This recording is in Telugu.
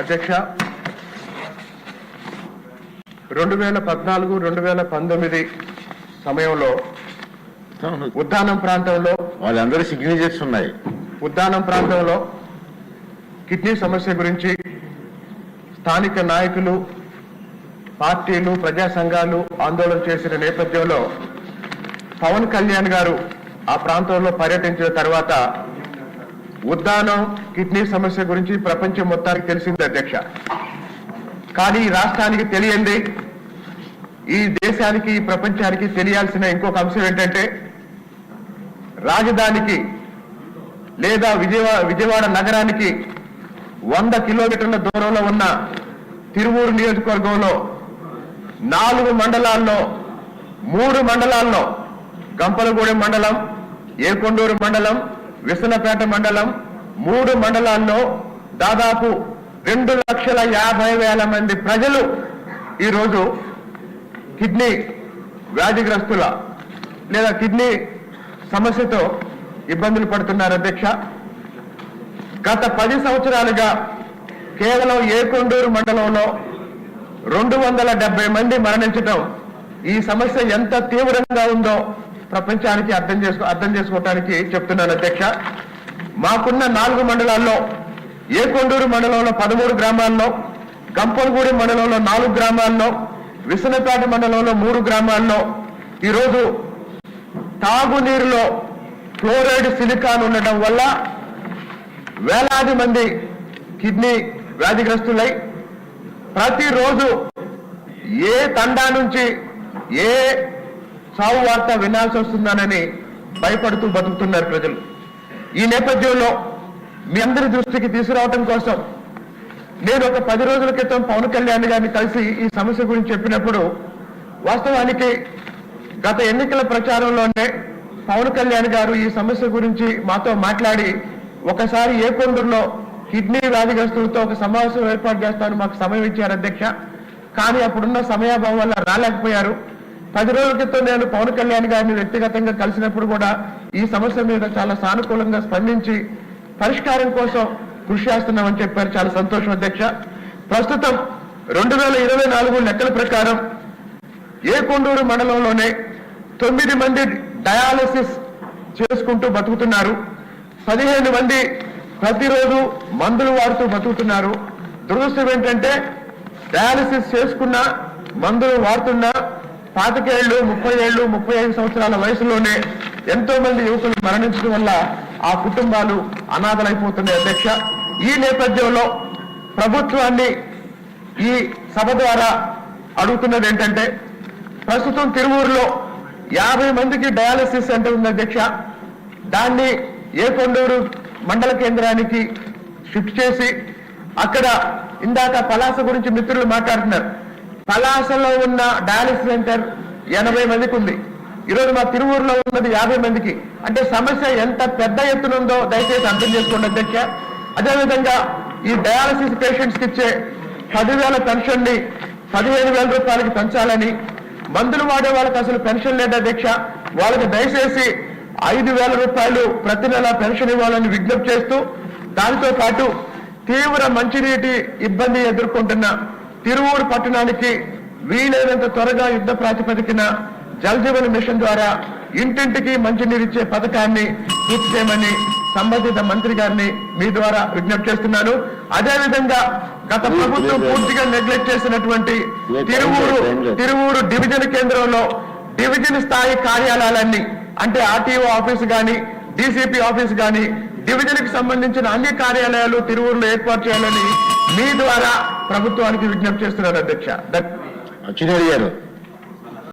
అధ్యక్ష, 2014-2019 సమయంలో ఉద్దానం ప్రాంతంలో వాళ్ళందరూ సిగ్నేచర్స్ ఉన్నాయి. ఉద్దానం ప్రాంతంలో కిడ్నీ సమస్య గురించి స్థానిక నాయకులు, పార్టీలు, ప్రజా సంఘాలు ఆందోళన చేసిన నేపథ్యంలో పవన్ కళ్యాణ్ గారు ఆ ప్రాంతంలో పర్యటించిన తర్వాత ఉద్దానం కిడ్నీ సమస్య గురించి ప్రపంచం మొత్తానికి తెలిసింది అధ్యక్ష. కానీ ఈ రాష్ట్రానికి తెలియంది, ఈ దేశానికి, ఈ ప్రపంచానికి తెలియాల్సిన ఇంకొక అంశం ఏంటంటే, రాజధానికి లేదా విజయవాడ నగరానికి 100 కిలోమీటర్ల దూరంలో ఉన్న తిరువూరు నియోజకవర్గంలో 4 మండలాల్లో 3 మండలాల్లో గంపలగూడెం మండలం, ఏకొండూరు మండలం, విసనపేట మండలం 3 మండలాల్లో దాదాపు 2,50,000 మంది ప్రజలు ఈరోజు కిడ్నీ వ్యాధిగ్రస్తుల లేదా కిడ్నీ సమస్యతో ఇబ్బందులు పడుతున్నారు అధ్యక్ష. గత 10 సంవత్సరాలుగా కేవలం ఏకొండూరు మండలంలో 270 మంది మరణించడం ఈ సమస్య ఎంత తీవ్రంగా ఉందో ప్రపంచానికి అర్థం చేసుకోవడానికి చెప్తున్నాను అధ్యక్ష. మాకున్న 4 మండలాల్లో ఏకొండూరు మండలంలో 13 గ్రామాల్లో, గంపలగూడెం మండలంలో 4 గ్రామాల్లో, విసనపేట మండలంలో 3 గ్రామాల్లో ఈరోజు తాగునీరులో ఫ్లోరైడ్, సిలికాన్ ఉండటం వల్ల వేలాది మంది కిడ్నీ వ్యాధిగ్రస్తులై ప్రతిరోజు ఏ తండా నుంచి ఏ సావు వార్త వినాల్సి వస్తుందనని భయపడుతూ బతుకుతున్నారు ప్రజలు. ఈ నేపథ్యంలో మీ అందరి దృష్టికి తీసుకురావడం కోసం నేను ఒక 10 రోజుల క్రితం పవన్ కళ్యాణ్ గారిని కలిసి ఈ సమస్య గురించి చెప్పినప్పుడు, వాస్తవానికి గత ఎన్నికల ప్రచారంలోనే పవన్ కళ్యాణ్ గారు ఈ సమస్య గురించి మాతో మాట్లాడి ఒకసారి ఏకొండూరులో కిడ్నీ వ్యాధిగ్రస్తులతో ఒక సమావేశం ఏర్పాటు చేస్తామని మాకు సమయం ఇచ్చారు అధ్యక్ష. కానీ అప్పుడున్న సమయాభావం వల్ల రాలేకపోయారు. 10 రోజుల క్రితం నేను పవన్ కళ్యాణ్ గారిని వ్యక్తిగతంగా కలిసినప్పుడు కూడా ఈ సమస్య మీద చాలా సానుకూలంగా స్పందించి పరిష్కారం కోసం కృషి చేస్తున్నామని చెప్పారు. చాలా సంతోషం అధ్యక్ష. ప్రస్తుతం 2024 లెక్కల ప్రకారం ఏకొండూరు మండలంలోనే 9 మంది డయాలసిస్ చేసుకుంటూ బతుకుతున్నారు. 15 మంది ప్రతిరోజు మందులు వాడుతూ బతుకుతున్నారు. దురదృష్టం ఏంటంటే డయాలసిస్ చేసుకున్న, మందులు వాడుతున్న 25 ఏళ్ళు, 30 ఏళ్ళు, 35 సంవత్సరాల వయసులోనే ఎంతో మంది యువకులు మరణించడం వల్ల ఆ కుటుంబాలు అనాథలైపోతున్నాయి అధ్యక్ష. ఈ నేపథ్యంలో ప్రభుత్వాన్ని ఈ సభ ద్వారా అడుగుతున్నది ఏంటంటే, ప్రస్తుతం తిరువూరులో 50 మందికి డయాలసిస్ సెంటర్ ఉంది అధ్యక్ష. దాన్ని ఏకొండూరు మండల కేంద్రానికి షిఫ్ట్ చేసి అక్కడ ఇందాక పలాస గురించి మిత్రులు మాట్లాడుతున్నారు. పలాసలో ఉన్న డయాలసిస్ సెంటర్ 80 మందికి ఉంది. ఈరోజు మా తిరువూరులో ఉన్నది 50 మందికి. అంటే సమస్య ఎంత పెద్ద ఎత్తున ఉందో దయచేసి అర్థం చేసుకోండి అధ్యక్ష. అదేవిధంగా ఈ డయాలసిస్ పేషెంట్స్ కి ఇచ్చే 10,000 పెన్షన్ ని 15,000 రూపాయలకి పెంచాలని, మందులు వాడే వాళ్ళకి అసలు పెన్షన్ లేదు అధ్యక్ష. వాళ్ళకి దయచేసి 5,000 రూపాయలు ప్రతి నెల పెన్షన్ ఇవ్వాలని విజ్ఞప్తి చేస్తూ, దానితో పాటు తీవ్ర మంచినీటి ఇబ్బంది ఎదుర్కొంటున్న తిరువూరు పట్టణానికి వీలైనంత త్వరగా యుద్ధ ప్రాతిపదికన జల్ జీవన్ మిషన్ ద్వారా ఇంటింటికి మంచినీరిచ్చే పథకాన్ని పూర్తి చేయమని సంబంధిత మంత్రి గారిని మీ ద్వారా విజ్ఞప్తి చేస్తున్నాను. అదేవిధంగా గత ప్రభుత్వం పూర్తిగా నెగ్లెక్ట్ చేసినటువంటి తిరువూరు డివిజన్ కేంద్రంలో డివిజన్ స్థాయి కార్యాలయాలన్నీ, అంటే ఆర్టీఓ ఆఫీస్ కానీ, డీసీపీ ఆఫీస్ కానీ, డివిజన్ కి సంబంధించిన అన్ని కార్యాలయాలు తిరువూరులో ఏర్పాటు చేయాలని మీ ద్వారా ప్రభుత్వానికి విజ్ఞప్తి చేస్తున్నారు అధ్యక్ష. అచ్చెన్నాయుడు గారు.